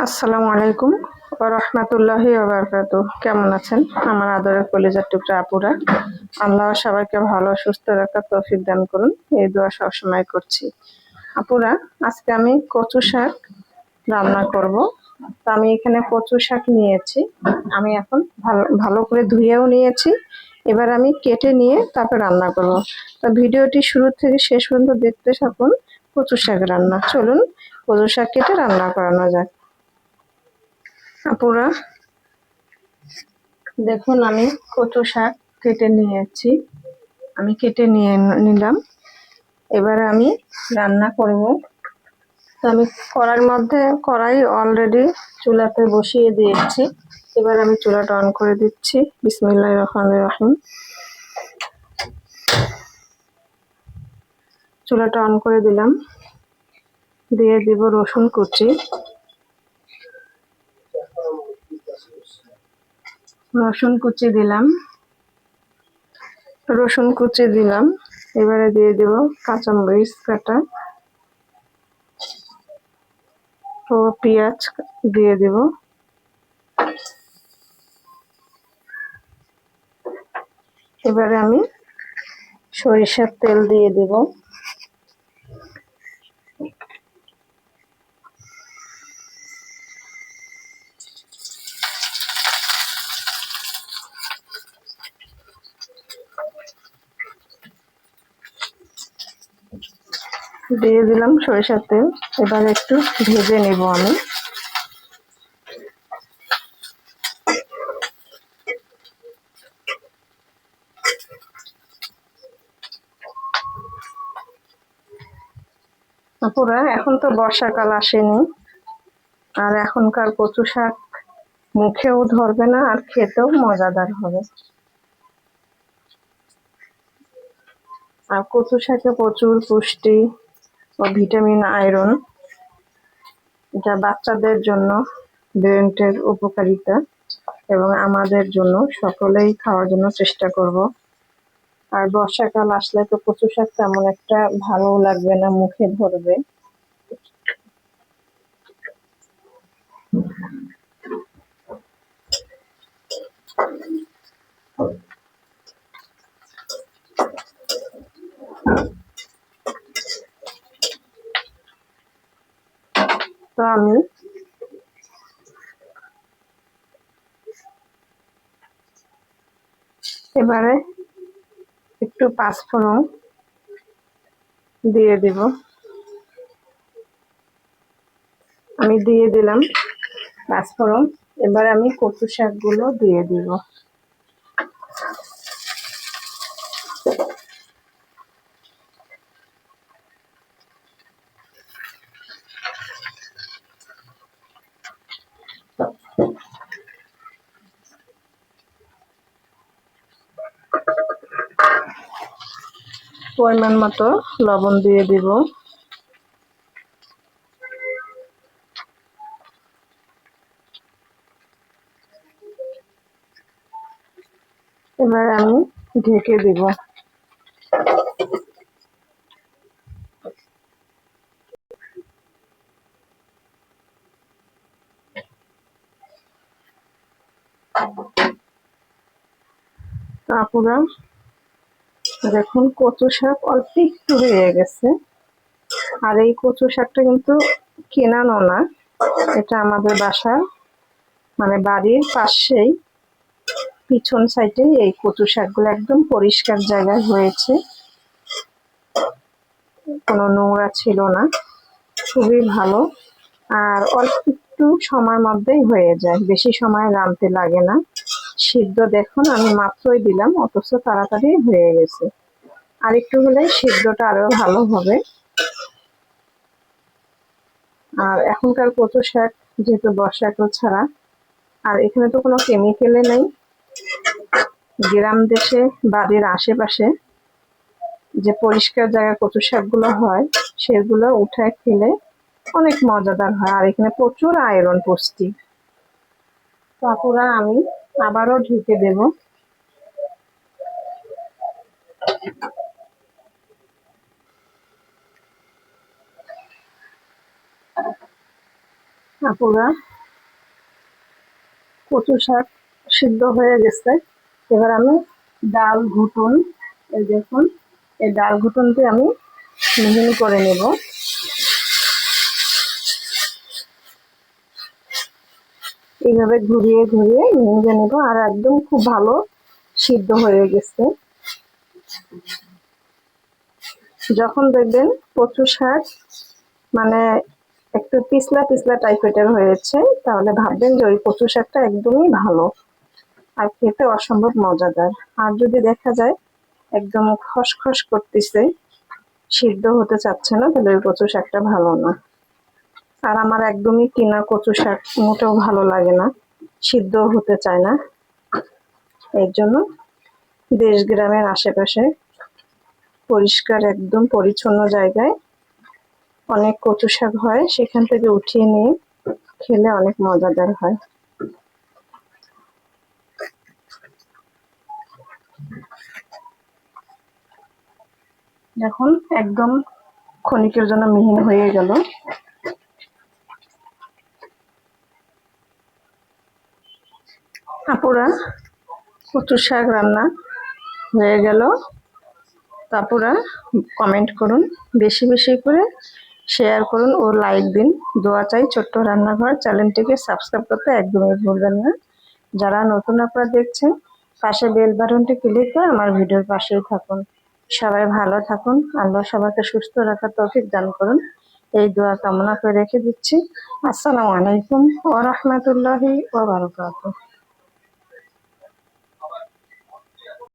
আসসালামু আলাইকুম ওয়া রাহমাতুল্লাহি ওয়া বারাকাতুহু। কেমন আছেন আমার আদরের কলিজার টুকরা আপুরা? আল্লাহ সবাইকে ভালো সুস্থ রাখার তৌফিক দান করুন, এই দোয়া সবসময় করছি। আপুরা, আজকে আমি কচু শাক রান্না করব। তো আমি এখানে কচু শাক নিয়েছি। আমি এখন ভালো ভালো করে ধুয়েও নিয়েছি। এবার আমি কেটে নিয়ে তারপর রান্না করব। তো ভিডিওটি শুরু থেকে শেষ পর্যন্ত দেখতে থাকুন। কচু শাক রান্না, চলুন কচু শাক কেটে রান্না করানো যাক। আপুরা দেখুন, আমি কচু শাক কেটে নিয়েছি। আমি কেটে নিয়ে নিলাম। এবার আমি রান্না করব। তো আমি কড়াই অলরেডি চুলাতে বসিয়ে দিয়েছি। এবার আমি চুলাটা অন করে দিচ্ছি। বিসমিল্লাহির রহমানির রহিম। চুলাটা অন করে দিলাম। দিয়ে দিব রসুন কুচি। রসুন কুচি দিলাম। এবারে দিয়ে দেব কাঁচামরিচ কাটা ও পেঁয়াজ দিয়ে দেব। এবারে আমি সরিষার তেল দিয়ে দেব। দিয়ে দিলাম সরিষার তেল। এবার একটু ভেজে নেব আমি। আপুরা, এখন তো বর্ষাকাল আসেনি, আর এখনকার কচু শাক মুখেও ধরবে না আর খেতেও মজাদার হবে। আর কচু শাকে প্রচুর পুষ্টি ও ভিটামিন আয়রন, যা বাচ্চাদের জন্য ব্রেনের উপকারিতা, এবং আমাদের জন্য সকলেই খাওয়ার জন্য চেষ্টা করব। আর বর্ষাকাল আসলে তো কচু শাক তেমন একটা ভালো লাগবে না, মুখে ধরবে। তো আমি এবারে একটু পাঁচফোড়ন দিয়ে দিব। আমি দিয়ে দিলাম পাঁচফোড়ন। এবার আমি কচু শাকগুলো দিয়ে দিব। পরিমাণ মতো লবণ দিয়ে দিব। এবার আমি ঢেকে দিব। আপুরা দেখুন, কচু শাক অল্প একটু হয়ে গেছে। আর এই কচু শাকটা কিন্তু কেনানো না, এটা আমাদের বাসার মানে বাড়ির পাশেই পিছন সাইডে এই কচু শাকগুলো একদম পরিষ্কার জায়গায় হয়েছে, কোনো নোংরা ছিল না, খুবই ভালো। আর অল্প একটু সময়ের মধ্যেই হয়ে যায়, বেশি সময় রাঁধতে লাগে না। সিদ্ধ দেখুন আমি মাত্রই দিলাম, অথচ তাড়াতাড়ি হয়ে গেছে। আর একটু হলে সিদ্ধটা আরো ভালো হবে। আর এখনকার কচু শাক যেহেতু বর্ষাকাল ছাড়া, আর এখানে তো কোনো কেমিক্যালে নেই। গ্রাম দেশে বাড়ির আশেপাশে যে পরিষ্কার জায়গায় কচু শাকগুলো হয়, সেগুলো উঠায় খেলে অনেক মজাদার হয়। আর এখানে প্রচুর আয়রন পুষ্টি। তারপরে আমি আবারও ঢেকে দেব। আপুরা, কচু শাক সিদ্ধ হয়ে গেছে। এবার আমি ডাল ঘুটুন, এই দেখুন, এই ডাল ঘুটুনটি আমি মিহিন করে নেব। এইভাবে ঘুরিয়ে ঘুরিয়ে মিহিন করে নেব। আর একদম খুব ভালো সিদ্ধ হয়ে গেছে। যখন দেখবেন কচু শাক মানে একটু পিছলা পিছলা টাইপের হয়েছে, তাহলে ভাববেন যে ওই কচু শাকটা একদমই ভালো আর খেতে অসম্ভব মজাদার। আর যদি দেখা যায় একদম খসখস করতেছে, সিদ্ধ হতে চাচ্ছে না, তাহলে ওই কচু শাকটা ভালো না। আর আমার একদমই কিনা কচু শাক মোটেও ভালো লাগে না, সিদ্ধ হতে চায় না। এর জন্য দেশ গ্রামের আশেপাশে পরিষ্কার একদম পরিচ্ছন্ন জায়গায় অনেক কচু শাক হয়, সেখান থেকে উঠিয়ে নিয়ে খেলে অনেক মজাদার হয়। দেখুন একদম ক্ষণিকের জন্য মিহিন হয়ে গেল। আপুরা, কচু শাক রান্না হয়ে গেল। আপুরা কমেন্ট করুন, বেশি বেশি করে শেয়ার করুন ও লাইক দিন। দোয়া চাই। ছোট্ট রান্নাঘর চ্যানেলটিকে সাবস্ক্রাইব করতে একদমই ভুলবেন না। যারা নতুন আপনারা দেখছেন, পাশে বেল বাটনটি ক্লিক করে আমার ভিডিওর পাশেই থাকুন। সবাই ভালো থাকুন, আল্লাহ সবাইকে সুস্থ রাখার তৌফিক দান করুন, এই দোয়া কামনা করে রেখে দিচ্ছি। আসসালামু আলাইকুম ওয়া রাহমাতুল্লাহি ওয়া বারাকাতুহু।